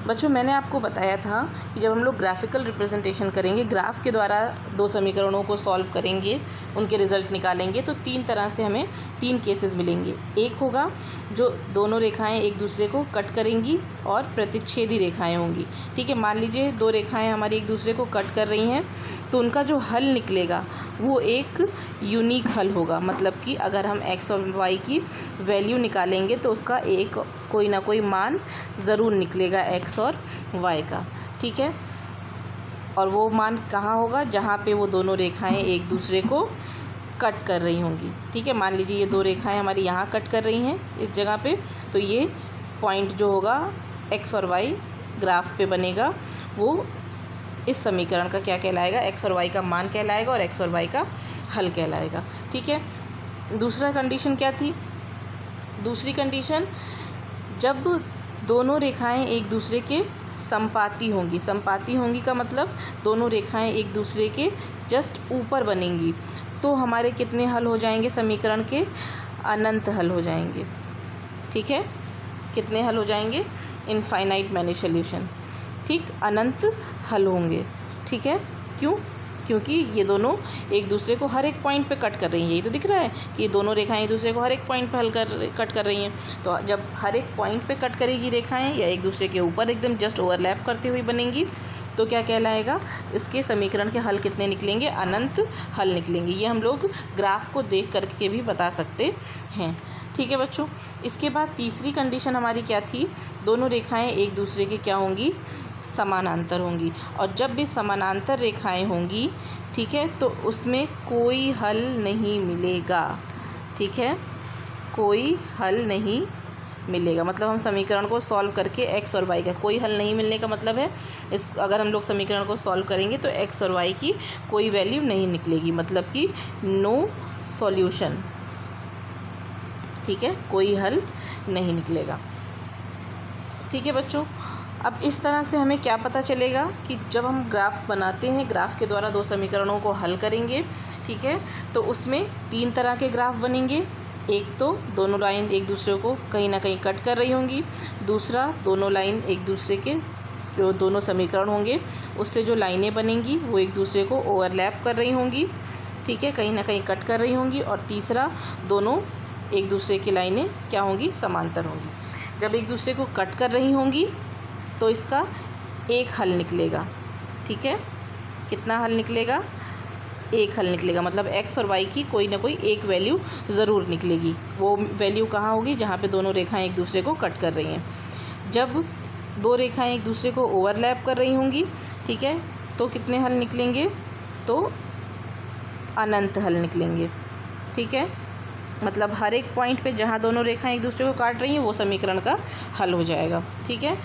बच्चों मैंने आपको बताया था कि जब हम लोग ग्राफिकल रिप्रेजेंटेशन करेंगे, ग्राफ के द्वारा दो समीकरणों को सॉल्व करेंगे, उनके रिज़ल्ट निकालेंगे, तो 3 तरह से हमें 3 केसेस मिलेंगे। एक होगा जो दोनों रेखाएं एक दूसरे को कट करेंगी और प्रतिच्छेदी रेखाएं होंगी। ठीक है, मान लीजिए 2 रेखाएं हमारी एक दूसरे को कट कर रही हैं, तो उनका जो हल निकलेगा वो एक यूनिक हल होगा। मतलब कि अगर हम x और y की वैल्यू निकालेंगे तो उसका एक कोई ना कोई मान ज़रूर निकलेगा x और y का। ठीक है, और वो मान कहाँ होगा? जहाँ पे वो दोनों रेखाएं एक दूसरे को कट कर रही होंगी। ठीक है, मान लीजिए ये 2 रेखाएं हमारी यहाँ कट कर रही हैं इस जगह पे, तो ये पॉइंट जो होगा x और y ग्राफ पे बनेगा, वो इस समीकरण का क्या कहलाएगा? x और y का मान कहलाएगा और x और y का हल कहलाएगा। ठीक है, दूसरा कंडीशन क्या थी? दूसरी कंडीशन, जब दोनों रेखाएं एक दूसरे के संपाती होंगी। संपाती होंगी का मतलब दोनों रेखाएं एक दूसरे के जस्ट ऊपर बनेंगी, तो हमारे कितने हल हो जाएंगे समीकरण के? अनंत हल हो जाएंगे। ठीक है, कितने हल हो जाएंगे? Infinite many solution. ठीक, अनंत हल होंगे। ठीक है, क्यों? क्योंकि ये दोनों एक दूसरे को हर एक पॉइंट पे कट कर रही हैं। यही तो दिख रहा है कि ये दोनों रेखाएं एक दूसरे को हर एक पॉइंट पे कट कर रही हैं। तो जब हर एक पॉइंट पे कट करेगी रेखाएं या एक दूसरे के ऊपर एकदम जस्ट ओवरलैप करती हुई बनेंगी, तो क्या कहलाएगा? इसके समीकरण के हल कितने निकलेंगे? अनंत हल निकलेंगे। ये हम लोग ग्राफ को देख करके भी बता सकते हैं। ठीक है बच्चों, इसके बाद तीसरी कंडीशन हमारी क्या थी? दोनों रेखाएं एक दूसरे के क्या होंगी? समानांतर होंगी। और जब भी समानांतर रेखाएं होंगी, ठीक है, तो उसमें कोई हल नहीं मिलेगा। ठीक है, कोई हल नहीं मिलेगा। मतलब हम समीकरण को सॉल्व करके x और y का कोई हल नहीं मिलने का मतलब है अगर हम लोग समीकरण को सॉल्व करेंगे तो x और y की कोई वैल्यू नहीं निकलेगी, मतलब कि नो सॉल्यूशन। ठीक है, कोई हल नहीं निकलेगा। ठीक है बच्चों, अब इस तरह से हमें क्या पता चलेगा कि जब हम ग्राफ बनाते हैं, ग्राफ के द्वारा दो समीकरणों को हल करेंगे, ठीक है, तो उसमें 3 तरह के ग्राफ बनेंगे। एक तो दोनों लाइन एक दूसरे को कहीं ना कहीं कट कर रही होंगी। दूसरा, दोनों लाइन एक दूसरे के जो दोनों समीकरण होंगे उससे जो लाइनें बनेंगी वो एक दूसरे को ओवरलैप कर रही होंगी। ठीक है, कहीं ना कहीं कट कर रही होंगी। और तीसरा, दोनों एक दूसरे की लाइनें क्या होंगी? समांतर होंगी। जब एक दूसरे को कट कर रही होंगी तो इसका एक हल निकलेगा। ठीक है, कितना हल निकलेगा? एक हल निकलेगा। मतलब x और y की कोई ना कोई एक वैल्यू ज़रूर निकलेगी। वो वैल्यू कहाँ होगी? जहाँ पे दोनों रेखाएं एक दूसरे को कट कर रही हैं। जब 2 रेखाएं एक दूसरे को ओवरलैप कर रही होंगी, ठीक है, तो कितने हल निकलेंगे? तो अनंत हल निकलेंगे। ठीक है, मतलब हर एक पॉइंट पे जहाँ दोनों रेखाएं एक दूसरे को काट रही हैं वो समीकरण का हल हो जाएगा। ठीक है,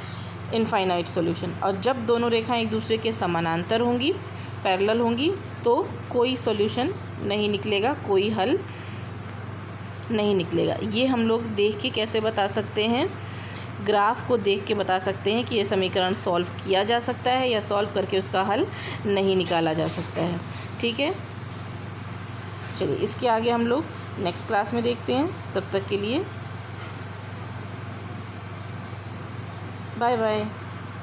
इनफाइनाइट सॉल्यूशन। और जब दोनों रेखाएं एक दूसरे के समानांतर होंगी, पैरेलल होंगी, तो कोई सॉल्यूशन नहीं निकलेगा, कोई हल नहीं निकलेगा। ये हम लोग देख के कैसे बता सकते हैं? ग्राफ को देख के बता सकते हैं कि ये समीकरण सॉल्व किया जा सकता है या सॉल्व करके उसका हल नहीं निकाला जा सकता है। ठीक है, चलिए इसके आगे हम लोग नेक्स्ट क्लास में देखते हैं। तब तक के लिए बाय बाय।